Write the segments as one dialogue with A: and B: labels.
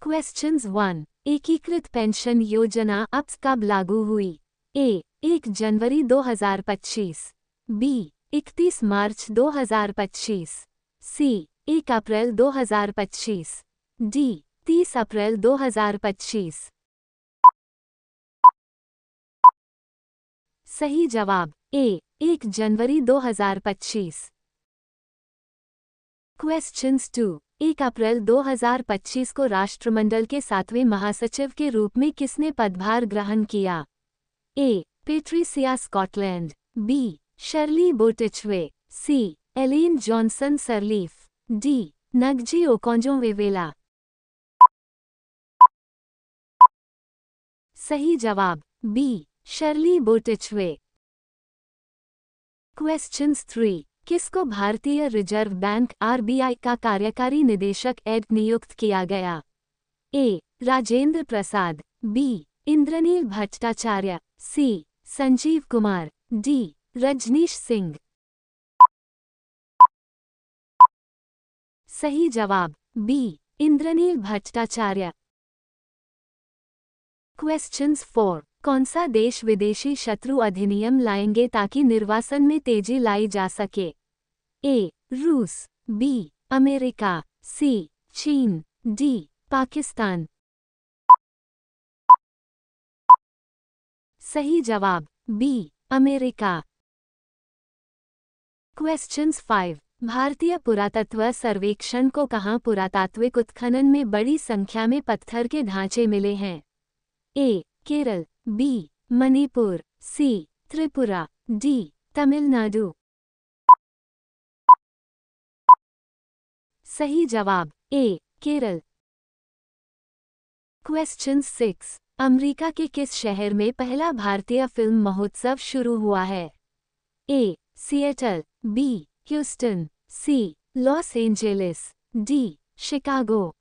A: Questions 1। एकीकृत pension योजना अब कब लागू हुई? ए 1 जनवरी 2025, बी 31 मार्च 2025, सी 1 अप्रैल 2025, डी 30 अप्रैल 2025। सही जवाब ए 1 जनवरी 2025। क्वेश्चंस 2। 1 अप्रैल 2025 को राष्ट्रमंडल के 7वें महासचिव के रूप में किसने पदभार ग्रहण किया? A Patricia Scotland, B Shirley Botchwey, C Ellen Johnson Sirleaf, D Ngozi Okonjo Iweala. सही जवाब बी शर्ली बोटिचवे। क्वेश्चंस 3। किसको भारतीय रिजर्व बैंक आरबीआई का कार्यकारी निदेशक एड नियुक्त किया गया? ए राजेंद्र प्रसाद, बी इंद्रनील भट्टाचार्य, सी संजीव कुमार, डी रजनीश सिंह। सही जवाब बी इंद्रनील भट्टाचार्य। क्वेश्चंस 4। कौन सा देश विदेशी शत्रु अधिनियम लाएंगे ताकि निर्वासन में तेजी लाई जा सके? ए रूस, बी अमेरिका, सी चीन, डी पाकिस्तान। सही जवाब बी अमेरिका। क्वेश्चंस 5। भारतीय पुरातत्व सर्वेक्षण को कहाँ पुरातात्विक उत्खनन में बड़ी संख्या में पत्थर के ढांचे मिले हैं? ए केरल, बी मणिपुर, सी त्रिपुरा, डी तमिलनाडु। सही जवाब ए केरल। क्वेश्चन 6। अमेरिका के किस शहर में पहला भारतीय फिल्म महोत्सव शुरू हुआ है? ए सिएटल, बी ह्यूस्टन, सी लॉस एंजेलिस, डी शिकागो।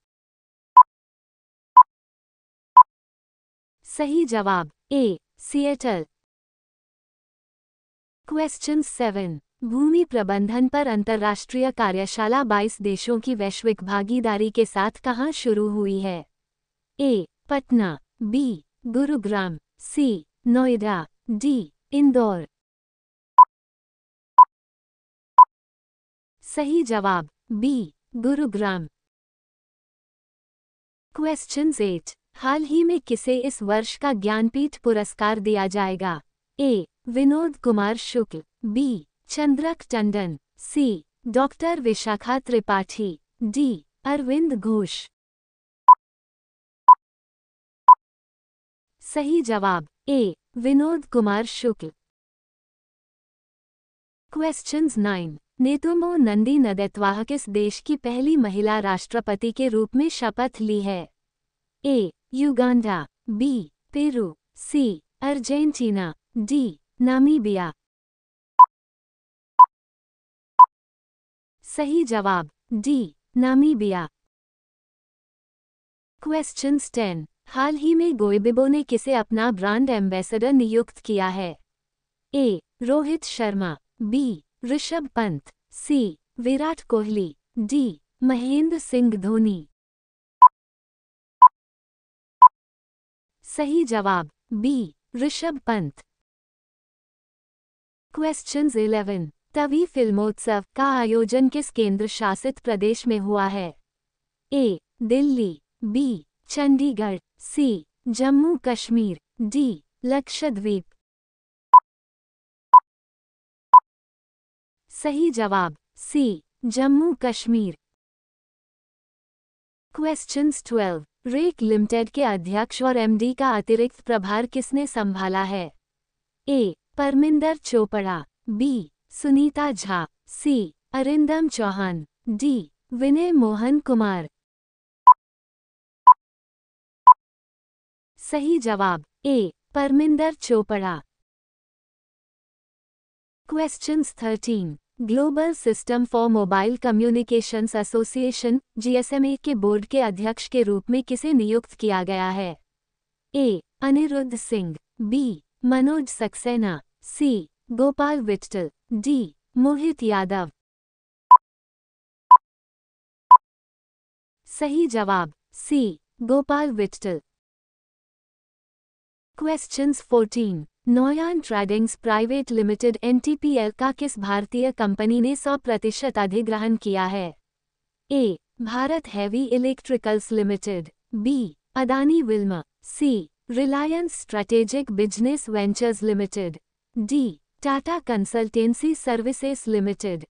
A: सही जवाब ए सिएटल। क्वेश्चन 7। भूमि प्रबंधन पर अंतर्राष्ट्रीय कार्यशाला 22 देशों की वैश्विक भागीदारी के साथ कहाँ शुरू हुई है? ए पटना, बी गुरुग्राम, सी नोएडा, डी इंदौर। सही जवाब बी गुरुग्राम। क्वेश्चन 8। हाल ही में किसे इस वर्ष का ज्ञानपीठ पुरस्कार दिया जाएगा? ए विनोद कुमार शुक्ल, बी चंद्रक टंडन, सी डॉक्टर विशाखा त्रिपाठी, डी अरविंद घोष। सही जवाब ए विनोद कुमार शुक्ल। क्वेश्चंस 9। नेतुमो नंदी नदैत्वाह किस देश की पहली महिला राष्ट्रपति के रूप में शपथ ली है? A Uganda, B Peru, C Argentina, D Namibia. सही जवाब डी नामीबिया। क्वेश्चंस 10। हाल ही में गोइबिबो ने किसे अपना ब्रांड एम्बेसडर नियुक्त किया है? A Rohit Sharma, B Rishabh Pant, C Virat Kohli, D Mahendra Singh Dhoni. सही जवाब बी ऋषभ पंत। क्वेश्चंस 11। तवी फिल्मोत्सव का आयोजन किस केंद्र शासित प्रदेश में हुआ है? A Delhi, B Chandigarh, C Jammu Kashmir, D Lakshadweep. सही जवाब C Jammu Kashmir. Questions 12। REC limited के अध्यक्ष और एमडी का अतिरिक्त प्रभार किसने संभाला है? A Parminder Chopra, B Sunita Jha, C Arindam Chauhan, D Vinay Mohan Kumar. सही जवाब A Parminder Chopra. Questions 13। Global system for mobile communications association GSMA के बोर्ड के अध्यक्ष के रूप में किसे नियुक्त किया गया है? A Anirudh Singh, B Manoj Saxena, C Gopal Vittal, D Mohit Yadav. सही जवाब C Gopal Vittal. Questions 14। Noyan tradings private limited NTPL का किस भारतीय कंपनी ने 100% अधिग्रहण किया है? A. Bharat heavy electricals limited. B. Adani Wilmar. C. Reliance strategic business ventures limited. D. Tata consultancy services limited.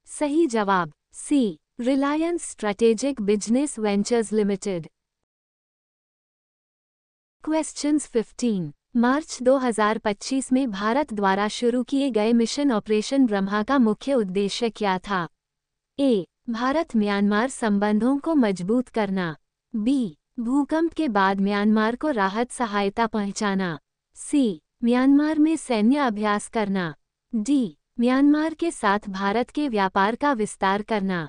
A: सही जवाब C. Reliance strategic business ventures limited. Questions 15। मार्च 2025 में भारत द्वारा शुरू किए गए मिशन ऑपरेशन ब्रह्मा का मुख्य उद्देश्य क्या था? ए. भारत म्यांमार संबंधों को मजबूत करना। बी. भूकंप के बाद म्यांमार को राहत सहायता पहुंचाना। सी. म्यांमार में सैन्य अभ्यास करना। डी. म्यांमार के साथ भारत के व्यापार का विस्तार करना।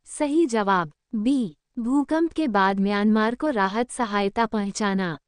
A: सही जवाब बी. भूकंप के बाद म्यांमार को राहत सहायता पहुंचाना।